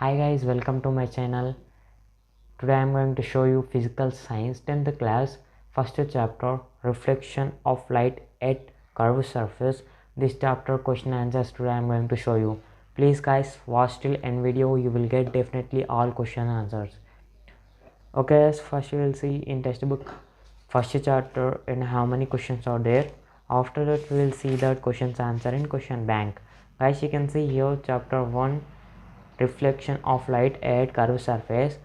Hi guys, welcome to my channel. Today I am going to show you physical science 10th class first chapter reflection of light at curved surface. This chapter question answers today I am going to show you. Please guys watch till end video, you will get definitely all question answers. Okay, first we will see in textbook first chapter and how many questions are there. After that we will see that questions answer in question bank. Guys, you can see here chapter 1 reflection of light at curved surface.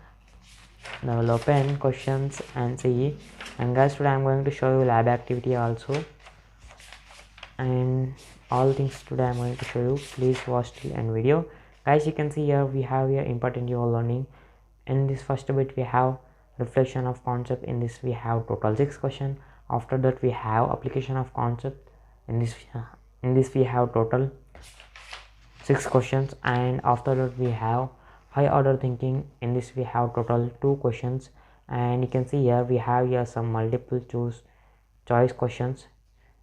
Now we'll open questions and see. And guys, today I'm going to show you lab activity also and all things today I'm going to show you. Please watch till end video. Guys, you can see here we have here important you are learning. In this first bit we have reflection of concept. In this we have total 6 question. After that we have application of concept. In this we have total 6 questions, and after that we have high order thinking. In this we have total 2 questions, and you can see here we have here some multiple choice questions.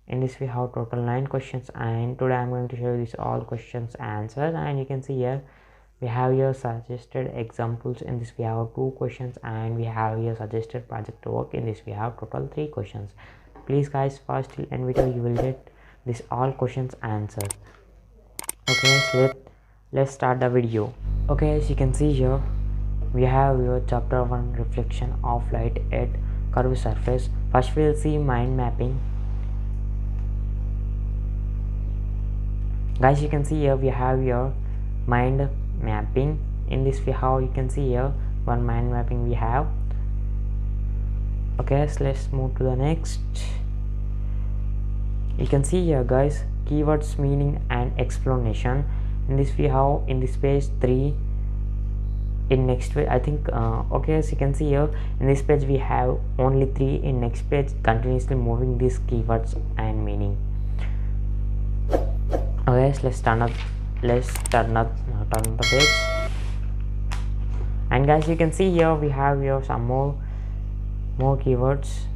In this we have total 9 questions, and today I'm going to show you this all questions answered. And you can see here we have here suggested examples. In this we have 2 questions, and we have here suggested project work. In this we have total 3 questions. Please guys, first till end video you will get this all questions answered. Okay, so let's start the video. Okay, as you can see here we have your chapter 1 reflection of light at curved surface. First we will see mind mapping. Guys, you can see here we have your mind mapping. In this we have, you can see here one mind mapping we have. Okay, so let's move to the next. You can see here guys, keywords, meaning and explanation. In this we have in this page 3. In next page I think okay, as you can see here in this page we have only 3. In next page continuously moving these keywords and meaning. Okay, so let's turn the page. And guys, you can see here we have here some more keywords.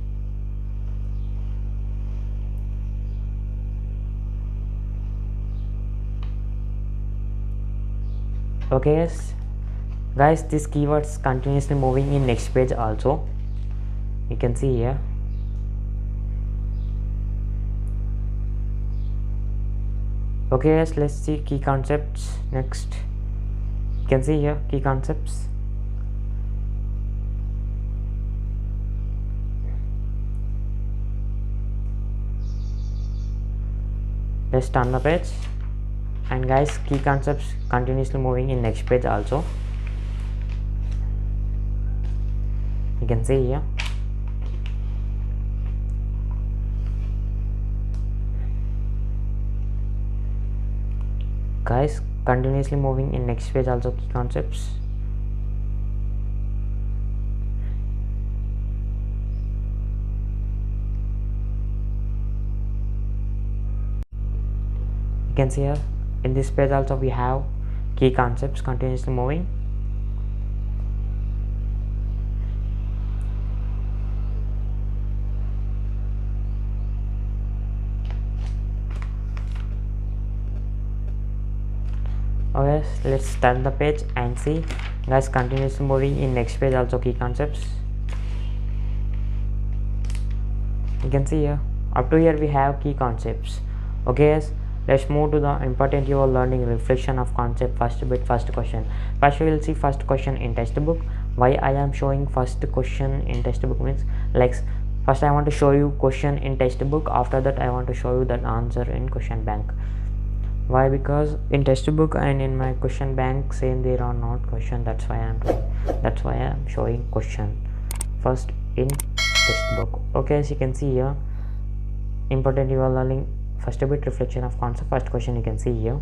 Okay guys, these keywords continuously moving in next page also. You can see here. Okay, let's see key concepts next. You can see here key concepts. Let's turn the page. And guys, key concepts continuously moving in next page also. You can see here. Guys, continuously moving in next page also key concepts. You can see here in this page also we have key concepts continuously moving. Okay, let's turn the page and see. Guys, continuously moving in next page also key concepts. You can see here up to here we have key concepts. Okay guys, let's move to the important you are learning reflection of concept. First bit, first question. First we will see first question in textbook. Why I am showing first question in textbook means, like, first I want to show you question in textbook, after that I want to show you that answer in question bank. Why? Because in textbook and in my question bank same, there are not question. That's why I am showing question first in textbook. Okay, as you can see here, important you are learning first bit reflection of concept. First question you can see here.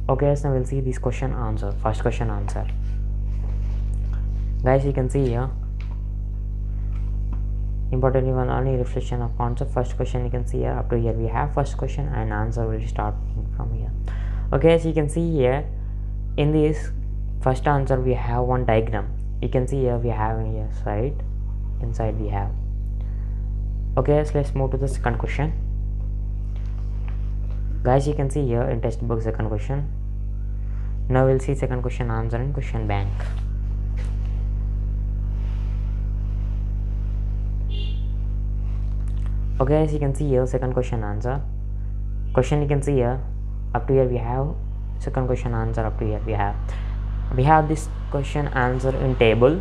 Okay, so now we'll see this question answer. First question answer. Guys, you can see here important even only reflection of concept. First question you can see here. Up to here we have first question and answer will start from here. Okay, as you can see here in this first answer we have one diagram. You can see here we have here side, inside we have. Okay, so let's move to the second question. Guys, you can see here in textbook second question. Now we'll see second question answer in question bank. Okay, as you can see here, second question answer. Question you can see here, up to here we have second question answer. Up to here we have this question answer in table.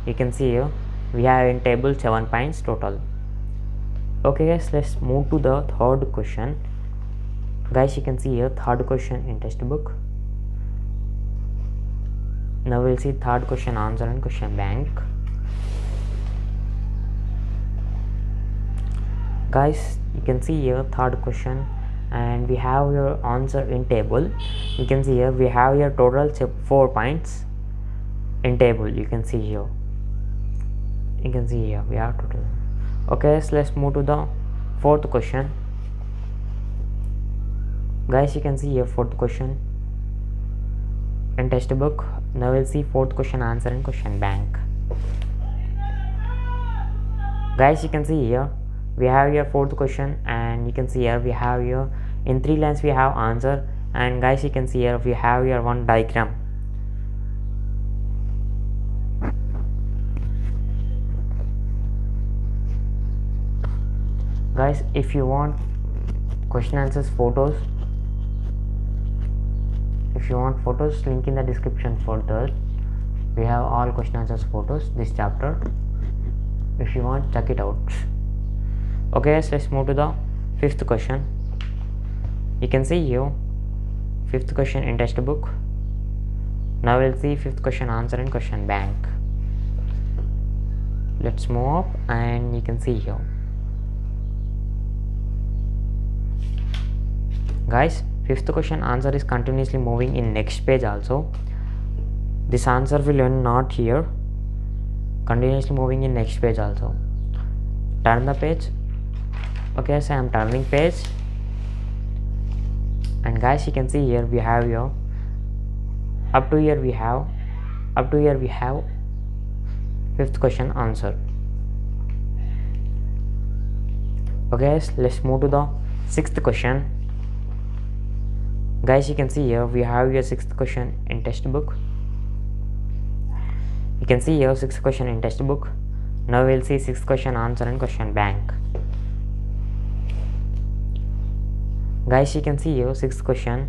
You can see here we have in table 7 points total. Okay guys, let's move to the third question. Guys, you can see here third question in textbook. Now we'll see third question answer in question bank. Guys, you can see here third question, and we have your answer in table. You can see here we have your total 4 points in table. You can see here we have total. Okay, so let's move to the fourth question. Guys, you can see here fourth question in textbook. Now we'll see fourth question answer in question bank. Guys, you can see here we have your fourth question, and you can see here we have your in 3 lines we have answer. And guys, you can see here we have your one diagram. Guys, if you want question answers photos, link in the description for that. We have all question answers photos this chapter. If you want, check it out. Okay, so let's move to the fifth question. You can see here fifth question in textbook. Now we'll see fifth question answer in question bank. Let's move up, and you can see here. Guys, fifth question answer is continuously moving in next page also. This answer will end not here, continuously moving in next page also. Turn the page. Okay, so I am turning page, and guys, you can see here we have your up to here we have fifth question answer. Okay, so let's move to the sixth question. Guys, you can see here we have your sixth question in textbook. You can see here sixth question in textbook. Now we'll see sixth question answer in question bank. Guys, you can see here sixth question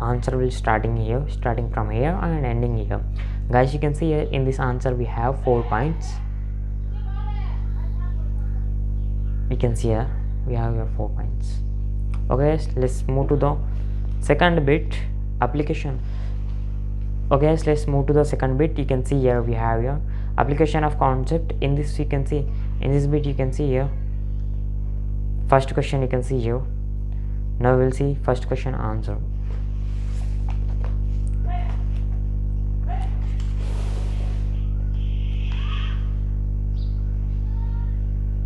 answer will starting from here and ending here. Guys, you can see here in this answer we have 4 points. You can see here we have your 4 points. Okay, let's move to the second bit, application. Okay, so let's move to the second bit. You can see here we have your application of concept. In this you can see, in this bit you can see here first question. You can see here. Now we'll see first question answer.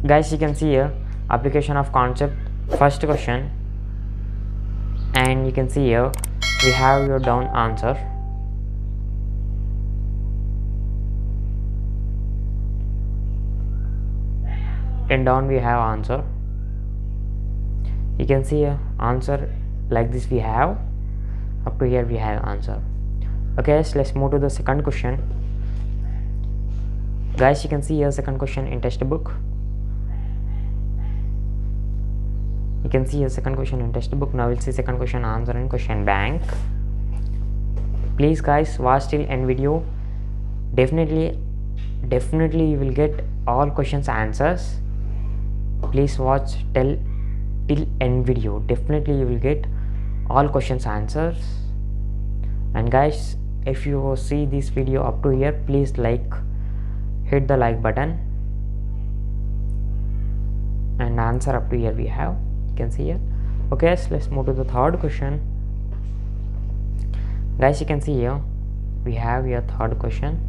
Guys, you can see here application of concept first question, and you can see here we have your down answer. And down we have answer. You can see here answer like this we have. Up to here we have answer. Okay, so let's move to the second question. Guys, you can see here second question in textbook. You can see here second question in textbook. Now we'll see second question answer in question bank. Please guys, watch till end video. Definitely you will get all questions answers. Please watch till end video. Definitely you will get all questions answers. And guys, if you see this video up to here, please hit the like button. And answer up to here we have. You can see here. Okay, so let's move to the third question. Guys, you can see here we have your third question.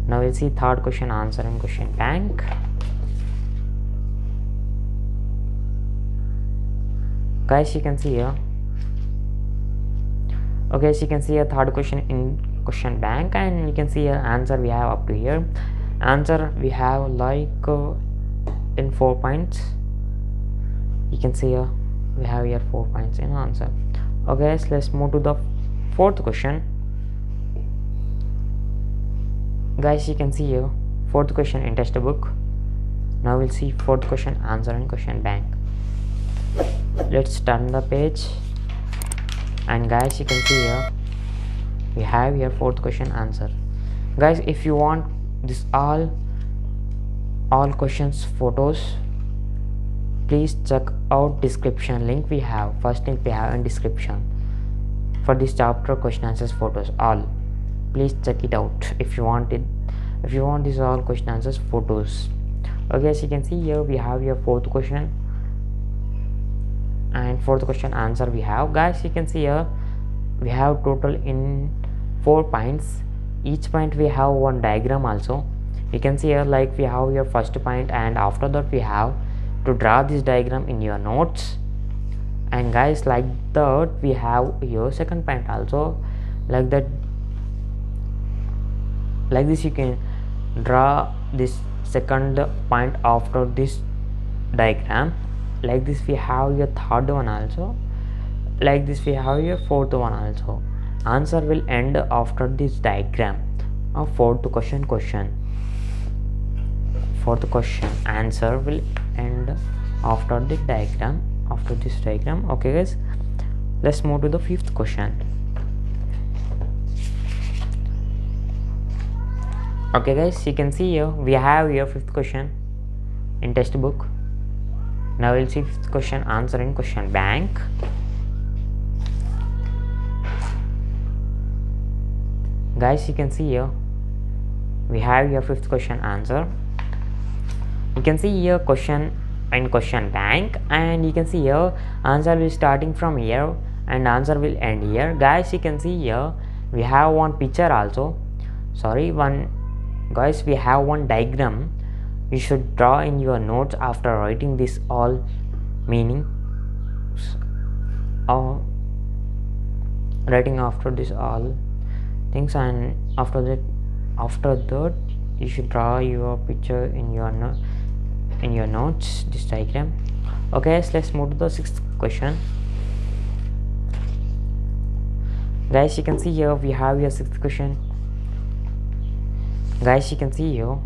Now we'll see third question answer in question bank. Guys, you can see here. Okay, so you can see a third question in question bank, and you can see a answer we have up to here. Answer we have in 4 points. You can see here we have here 4 points in answer. Okay guys, let's move to the fourth question. Guys, you can see here fourth question in textbook. Now we'll see fourth question answer in question bank. Let's turn the page, and guys, you can see here we have here fourth question answer. Guys, if you want this all questions photos, please check out description link. We have first link we have in description for this chapter question answers photos all. Please check it out if you want it, if you want this all question answers photos. Okay, as you can see here we have your fourth question and fourth question answer we have. Guys, you can see here we have total in 4 points. Each point we have one diagram also. You can see here like we have your first point, and after that we have to draw this diagram in your notes. And guys, like that we have your second point also. Like that, like this you can draw this second point after this diagram. Like this we have your third one also. Like this we have your fourth one also. Answer will end after this diagram of fourth question. Fourth question answer will end after the diagram, after this diagram. Okay guys, let's move to the fifth question. Okay guys, you can see here we have your fifth question in textbook. Now we'll see fifth question answer in question bank. Guys, you can see here we have your fifth question answer. You can see here question in question bank, and you can see here answer will starting from here and answer will end here. Guys, you can see here we have one picture also. Guys, we have one diagram. You should draw in your notes after writing this all meaning, writing after this all things, and after that you should draw your picture in your notes, this diagram. Okay, so let's move to the sixth question. Guys, you can see here we have your sixth question. Guys, you can see here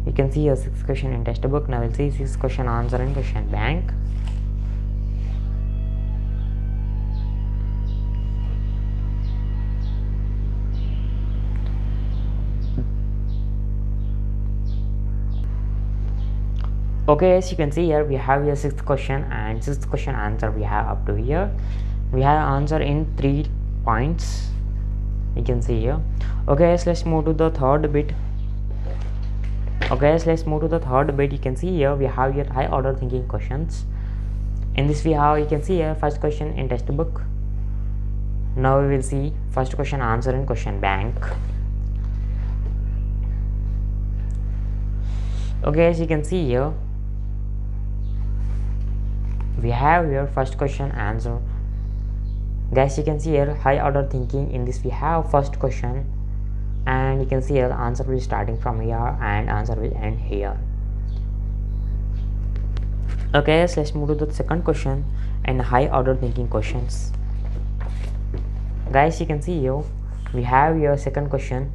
you can see your sixth question in textbook. Now we'll see sixth question answer in question bank. Okay, as you can see here we have your sixth question, and sixth question answer we have up to here. We have answer in 3 points. You can see here. Okay, so let's move to the third bit. Okay, so let's move to the third bit. You can see here we have your high order thinking questions. In this we have, you can see here first question in textbook. Now we will see first question answer in question bank. Okay, as you can see here we have your first question answer. Guys, you can see here high order thinking. In this we have first question, and you can see here answer will starting from here and answer will end here. Okay, so let's move to the second question and high order thinking questions. Guys, you can see here we have your second question.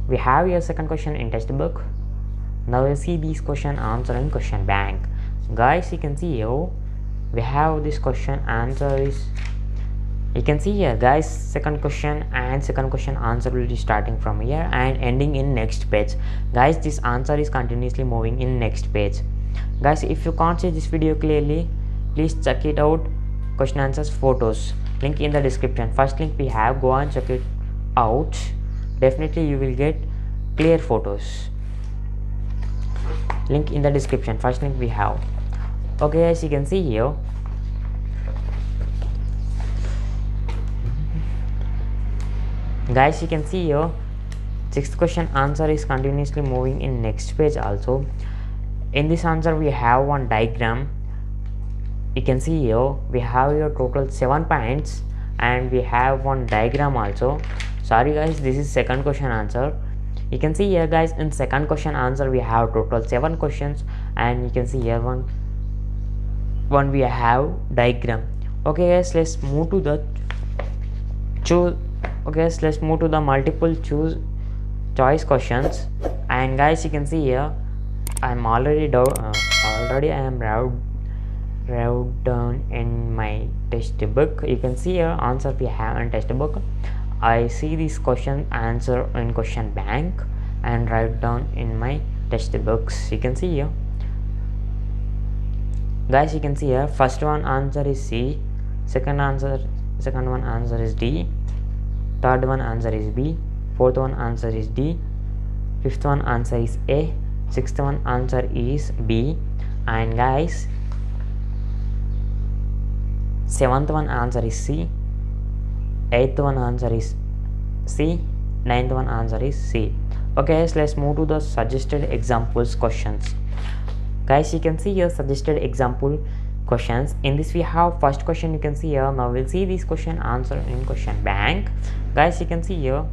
We have your second question in textbook. Now we'll see these question answer in question bank. Guys, you can see here we have this question answer is, you can see here guys, second question and second question answer will be starting from here and ending in next page. Guys, this answer is continuously moving in next page. Guys, if you can't see this video clearly, please check it out. Question answers photos, link in the description. First link we have, go and check it out. Definitely you will get clear photos. Link in the description. First link we have. Okay, as you can see here guys, you can see here sixth question answer is continuously moving in next page also. In this answer we have one diagram. You can see here we have your total 7 points and we have one diagram also. Sorry guys, this is second question answer. You can see here guys, in second question answer we have total 7 questions, and you can see here one one we have diagram. Okay guys, let's move to the choose. Okay guys, let's move to the multiple choice questions. And guys, you can see here I'm already down. I am wrote down in my textbook. You can see here answer we have in textbook. I see this question answer in question bank and write down in my textbooks. You can see here, guys. You can see here first one answer is C, second one answer is D, third one answer is B, fourth one answer is D, fifth one answer is A, sixth one answer is B, and guys, seventh one answer is C, eighth one answer is C, ninth one answer is C. Okay, so let's move to the suggested examples questions. Guys, you can see here suggested example questions. In this we have first question. You can see here. Now we'll see this question answer in question bank. Guys, you can see here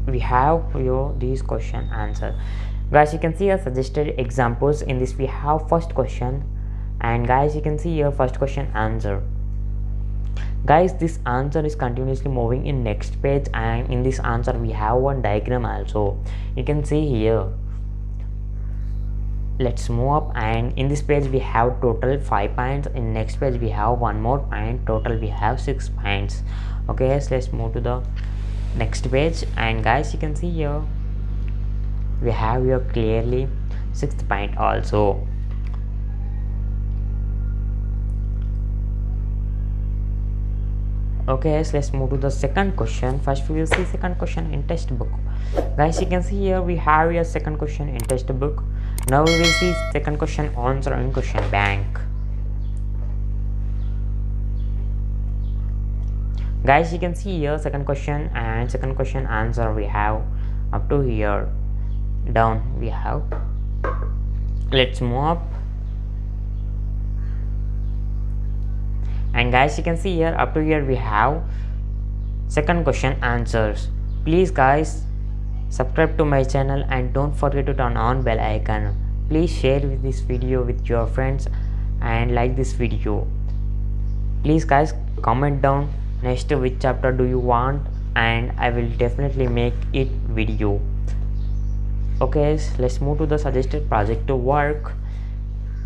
we have here this question answer. Guys, you can see here suggested examples. In this we have first question, and guys, you can see here first question answer. Guys, this answer is continuously moving in next page, and in this answer we have one diagram also. You can see here. Let's move up, and in this page we have total 5 points. In next page we have one more point. Total we have 6 points. Okay, so let's move to the next page, and guys, you can see here we have here clearly 6th point also. Okay, so let's move to the second question. First we will see second question in textbook. Guys, you can see here we have your second question in textbook. Now we will see second question answer in question bank. Guys, you can see here second question and second question answer we have up to here. Down we have. Let's move up. And guys, you can see here up to here we have second question answers. Please guys, subscribe to my channel and don't forget to turn on bell icon. Please share this video with your friends and like this video. Please guys, comment down next which chapter do you want, and I will definitely make it video. Okay, so let's move to the suggested project to work.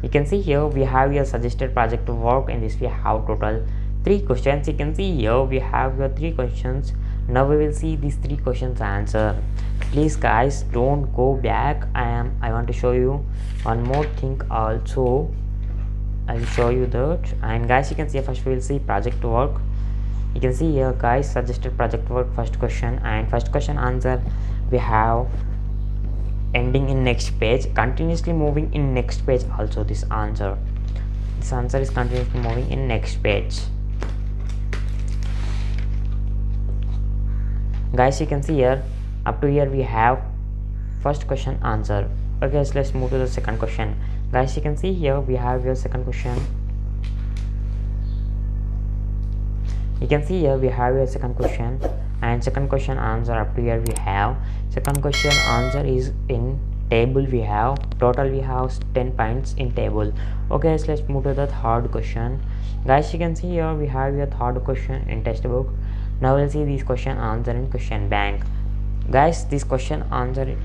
You can see here we have your suggested project to work. In this we have total 3 questions. You can see here we have your 3 questions. Now we will see these 3 questions answer. Please guys, don't go back. I want to show you one more thing also. I will show you that. And guys, you can see first we will see project to work. You can see here guys, suggested project work first question, and first question answer we have ending in next page, continuously moving in next page also. This answer is continuously moving in next page. Guys, you can see here up to here we have first question answer. Okay, so let's move to the second question. Guys, you can see here we have your second question. You can see here we have your second question and second question answer. Up to here we have second question answer is in table. We have total we have 10 points in table. Okay, so let's move to the third question. Guys, you can see here we have your third question in textbook. Now we'll see this question answer in question bank. Guys, this question answer,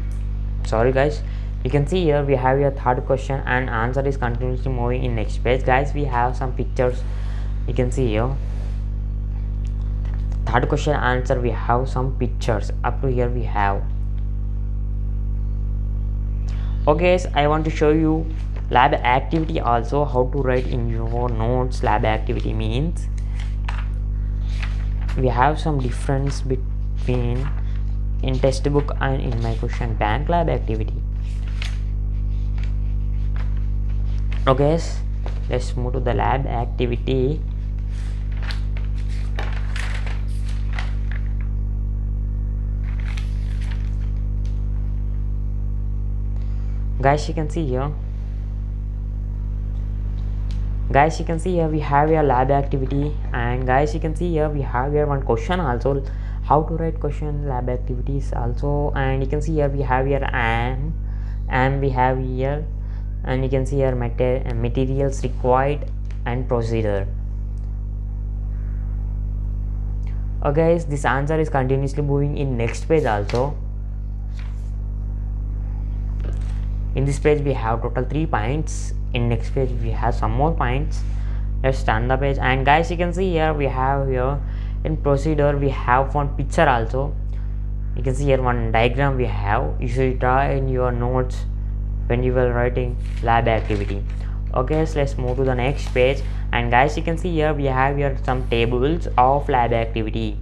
sorry guys, you can see here we have your third question and answer is continuously moving in next page. Guys, we have some pictures. You can see here third question answer we have some pictures. Up to here we have. Okay, so I want to show you lab activity also, how to write in your notes. Lab activity means we have some difference between in textbook and in my question bank lab activity. Okay, so let's move to the lab activity. Guys, you can see here. Guys, you can see here we have your lab activity, and guys, you can see here we have here one question also, how to write question lab activities also. And you can see here we have here and we have here and you can see here materials required and procedure. Okay guys, this answer is continuously moving in next page also. In this page we have total 3 points. In next page we have some more points. Let's turn the page, and guys you can see here we have here in procedure we have one picture also. You can see here one diagram we have. You should draw in your notes when you were writing lab activity. Okay, so let's move to the next page, and guys you can see here we have here some tables of lab activity.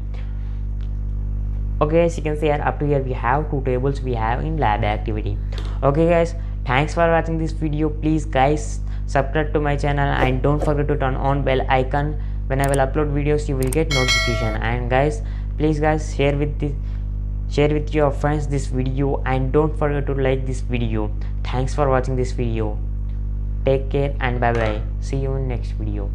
Okay, so you can see here up to here we have 2 tables we have in lab activity. Okay guys, thanks for watching this video. Please guys subscribe to my channel and don't forget to turn on bell icon. When I will upload videos you will get notification. And guys, please guys share with your friends this video, and don't forget to like this video. Thanks for watching this video. Take care and bye bye. See you in next video.